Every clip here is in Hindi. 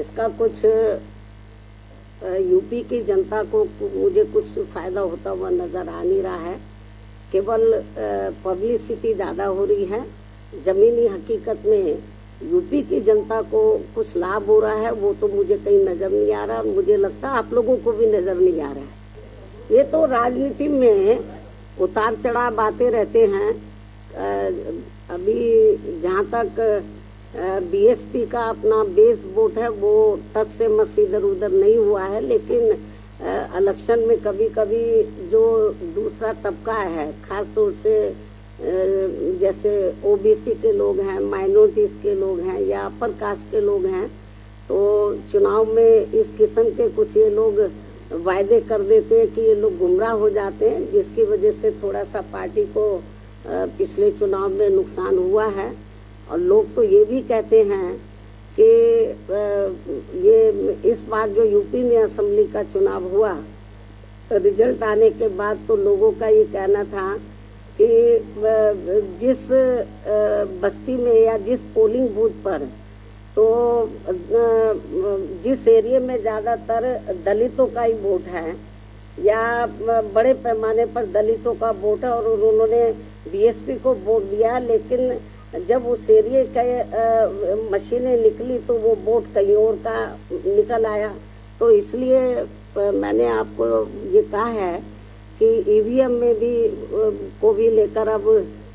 इसका कुछ यूपी की जनता को मुझे कुछ फायदा होता हुआ नजर आ नहीं रहा है। केवल पब्लिसिटी ज़्यादा हो रही है। जमीनी हकीकत में यूपी की जनता को कुछ लाभ हो रहा है वो तो मुझे कहीं नजर नहीं आ रहा। मुझे लगता है आप लोगों को भी नजर नहीं आ रहा है। ये तो राजनीति में उतार चढ़ाव बातें रहते हैं। अभी जहाँ तक बीएसपी का अपना बेस वोट है वो टच से मस इधर उधर नहीं हुआ है, लेकिन इलेक्शन में कभी कभी जो दूसरा तबका है, खास तौर से जैसे ओबीसी के लोग हैं, माइनॉरिटीज के लोग हैं या अपर कास्ट के लोग हैं, तो चुनाव में इस किस्म के कुछ ये लोग वायदे कर देते हैं कि ये लोग गुमराह हो जाते हैं, जिसकी वजह से थोड़ा सा पार्टी को पिछले चुनाव में नुकसान हुआ है। और लोग तो ये भी कहते हैं कि ये इस बार जो यूपी में असेंबली का चुनाव हुआ, रिजल्ट आने के बाद तो लोगों का ये कहना था कि जिस बस्ती में या जिस पोलिंग बूथ पर, तो जिस एरिया में ज़्यादातर दलितों का ही वोट है या बड़े पैमाने पर दलितों का वोट है और उन्होंने बीएसपी को वोट दिया, लेकिन जब उस एरिया के मशीनें निकली तो वो वोट कहीं और का निकल आया। तो इसलिए मैंने आपको ये कहा है कि ईवीएम में भी को भी लेकर अब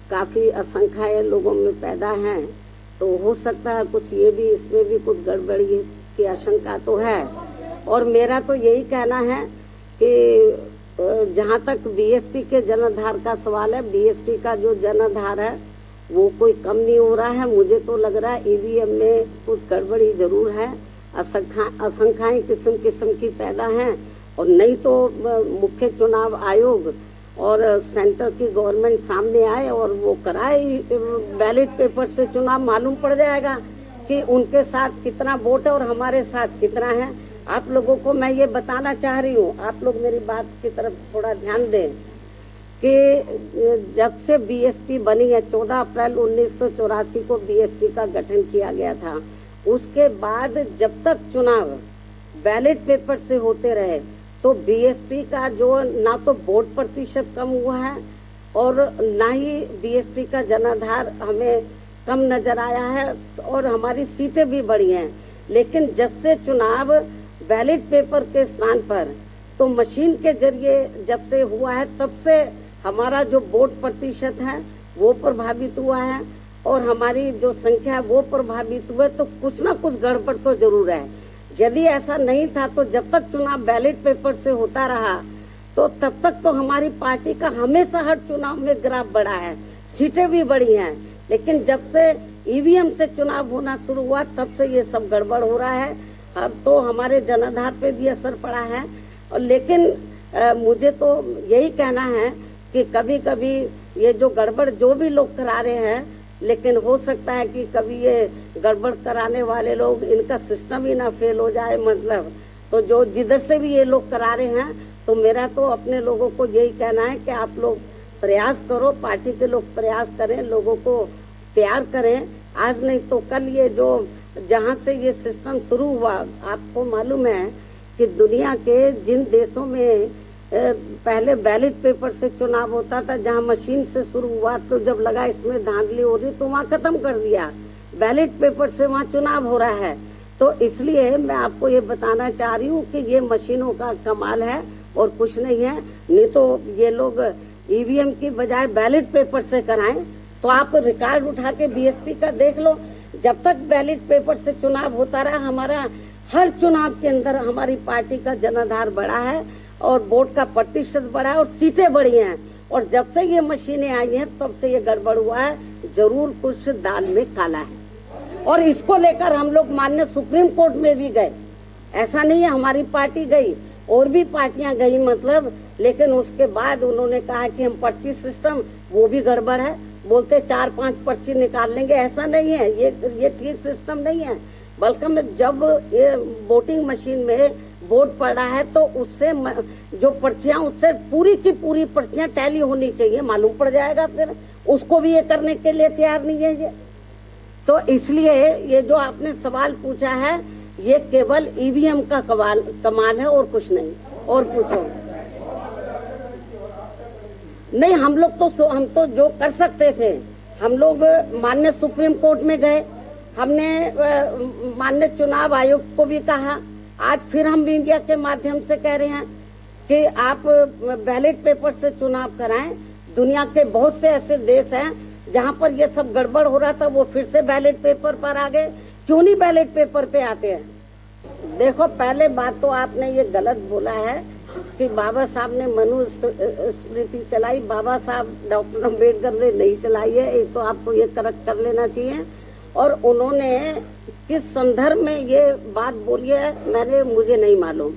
काफ़ी आशंकाएं लोगों में पैदा हैं। तो हो सकता है कुछ ये भी, इसमें भी कुछ गड़बड़ी की आशंका तो है। और मेरा तो यही कहना है कि जहाँ तक बीएसपी के जनाधार का सवाल है, बीएसपी का जो जनाधार है वो कोई कम नहीं हो रहा है। मुझे तो लग रहा है ईवीएम में कुछ गड़बड़ी जरूर है। आशंकाएं किस्म किस्म की पैदा हैं। और नहीं तो मुख्य चुनाव आयोग और सेंटर की गवर्नमेंट सामने आए और वो कराए बैलेट पेपर से चुनाव, मालूम पड़ जाएगा कि उनके साथ कितना वोट है और हमारे साथ कितना है। आप लोगों को मैं ये बताना चाह रही हूँ, आप लोग मेरी बात की तरफ थोड़ा ध्यान दें कि जब से बीएसपी बनी है, 14 अप्रैल 1984 को बीएसपी का गठन किया गया था, उसके बाद जब तक चुनाव बैलेट पेपर से होते रहे तो बीएसपी का जो ना तो वोट प्रतिशत कम हुआ है और ना ही बीएसपी का जनाधार हमें कम नजर आया है और हमारी सीटें भी बढ़ी हैं। लेकिन जब से चुनाव बैलेट पेपर के स्थान पर तो मशीन के जरिए जब से हुआ है, तब से हमारा जो वोट प्रतिशत है वो प्रभावित हुआ है और हमारी जो संख्या है वो प्रभावित हुआ। तो कुछ ना कुछ गड़बड़ तो जरूर है। यदि ऐसा नहीं था तो जब तक चुनाव बैलेट पेपर से होता रहा तो तब तक तो हमारी पार्टी का हमेशा हर चुनाव में ग्राफ बढ़ा है, सीटें भी बढ़ी हैं। लेकिन जब से ईवीएम से चुनाव होना शुरू हुआ तब से ये सब गड़बड़ हो रहा है। अब तो हमारे जनाधार पे भी असर पड़ा है। और लेकिन मुझे तो यही कहना है कि कभी कभी ये जो गड़बड़ जो भी लोग करा रहे हैं, लेकिन हो सकता है कि कभी ये गड़बड़ कराने वाले लोग, इनका सिस्टम ही ना फेल हो जाए, मतलब तो जो जिधर से भी ये लोग करा रहे हैं, तो मेरा तो अपने लोगों को यही कहना है कि आप लोग प्रयास करो, पार्टी के लोग प्रयास करें, लोगों को तैयार करें। आज नहीं तो कल ये जो जहाँ से ये सिस्टम शुरू हुआ, आपको मालूम है कि दुनिया के जिन देशों में पहले बैलेट पेपर से चुनाव होता था, जहाँ मशीन से शुरू हुआ, तो जब लगा इसमें धांधली हो रही तो वहाँ खत्म कर दिया, बैलेट पेपर से वहाँ चुनाव हो रहा है। तो इसलिए मैं आपको ये बताना चाह रही हूँ कि ये मशीनों का कमाल है और कुछ नहीं है। नहीं तो ये लोग ईवीएम की बजाय बैलेट पेपर से कराएं। तो आप रिकॉर्ड उठा के बीएसपी का देख लो, जब तक बैलेट पेपर से चुनाव होता रहा, हमारा हर चुनाव के अंदर हमारी पार्टी का जनाधार बढ़ा है और वोट का प्रतिशत बढ़ा है और सीटें बढ़ी हैं। और जब से ये मशीनें आई हैं तब से ये गड़बड़ हुआ है। जरूर कुछ दाल में काला है। और इसको लेकर हम लोग माननीय सुप्रीम कोर्ट में भी गए। ऐसा नहीं है हमारी पार्टी गई, और भी पार्टियां गई मतलब, लेकिन उसके बाद उन्होंने कहा कि हम पर्ची सिस्टम वो भी गड़बड़ है, बोलते 4-5 पर्ची निकाल लेंगे। ऐसा नहीं है, ये ठीक सिस्टम नहीं है। बल्कि जब ये वोटिंग मशीन में वोट पड़ा है तो उससे जो पर्चियां, उससे पूरी की पूरी पर्चियां टैली होनी चाहिए, मालूम पड़ जाएगा। फिर उसको भी ये करने के लिए तैयार नहीं है ये। तो इसलिए ये जो आपने सवाल पूछा है ये केवल ईवीएम का कमाल है और कुछ नहीं। और पूछो नहीं, हम तो जो कर सकते थे, हम लोग माननीय सुप्रीम कोर्ट में गए, हमने माननीय चुनाव आयोग को भी कहा, आज फिर हम मीडिया के माध्यम से कह रहे हैं कि आप बैलेट पेपर से चुनाव कराएं। दुनिया के बहुत से ऐसे देश हैं जहां पर ये सब गड़बड़ हो रहा था, वो फिर से बैलेट पेपर पर आ गए, क्यों नहीं बैलेट पेपर पे आते हैं? देखो, पहले बात तो आपने ये गलत बोला है कि बाबा साहब ने मनुस्मृति चलाई। बाबा साहब डॉक्टर अम्बेडकर ने नहीं चलाई है, एक तो आपको ये करेक्ट कर लेना चाहिए। और उन्होंने किस संदर्भ में ये बात बोली है मुझे नहीं मालूम।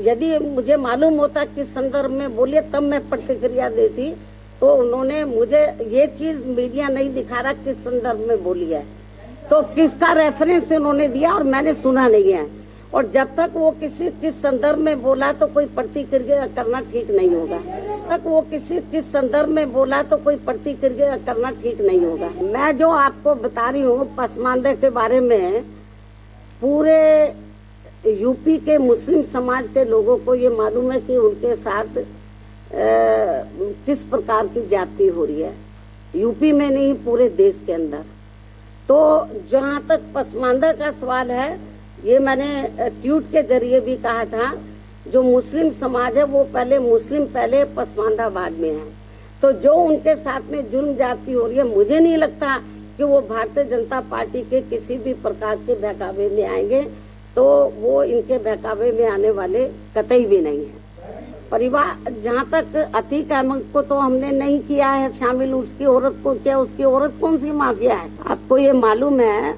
यदि मुझे मालूम होता किस संदर्भ में बोलिए तब मैं प्रतिक्रिया देती। तो उन्होंने मुझे ये चीज मीडिया नहीं दिखा रहा किस संदर्भ में बोली है, तो किसका रेफरेंस उन्होंने दिया और मैंने सुना नहीं है। और जब तक वो किस संदर्भ में बोला तो कोई प्रतिक्रिया करना ठीक नहीं होगा। तक वो किस संदर्भ में बोला तो कोई प्रतिक्रिया करना ठीक नहीं होगा। मैं जो आपको बता रही हूँ पसमानदे के बारे में, पूरे यूपी के मुस्लिम समाज के लोगों को ये मालूम है कि उनके साथ किस प्रकार की ज्यादती हो रही है, यूपी में नहीं पूरे देश के अंदर। तो जहाँ तक पसमानदा का सवाल है, ये मैंने ट्वीट के जरिए भी कहा था, जो मुस्लिम समाज है वो मुस्लिम पहले पसमानदा बाद में है। तो जो उनके साथ में जुल्म ज्यादती हो रही है, मुझे नहीं लगता कि वो भारतीय जनता पार्टी के किसी भी प्रकार के बहकावे में आएंगे। तो वो इनके बहकावे में आने वाले कतई भी नहीं है। परिवार, जहाँ तक अतीक अहमद को तो हमने नहीं किया है शामिल, उसकी औरत को क्या, उसकी औरत कौन सी माफिया है? आपको ये मालूम है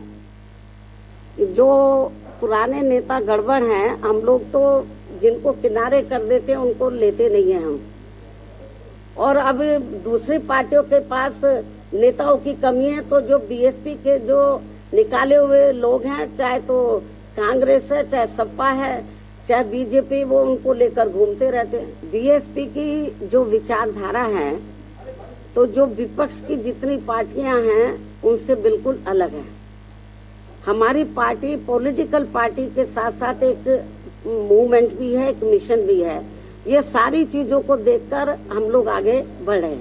जो पुराने नेता गड़बड़ हैं, हम लोग तो जिनको किनारे कर देते हैं उनको लेते नहीं है हम। और अब दूसरी पार्टियों के पास नेताओं की कमी है, तो जो बीएसपी के जो निकाले हुए लोग हैं, चाहे तो कांग्रेस है, चाहे सपा है, चाहे बीजेपी, वो उनको लेकर घूमते रहते हैं। बीएसपी की जो विचारधारा है, तो जो विपक्ष की जितनी पार्टियां हैं उनसे बिल्कुल अलग है। हमारी पार्टी पॉलिटिकल पार्टी के साथ साथ एक मूवमेंट भी है, एक मिशन भी है। ये सारी चीजों को देखकर हम लोग आगे बढ़ रहे हैं।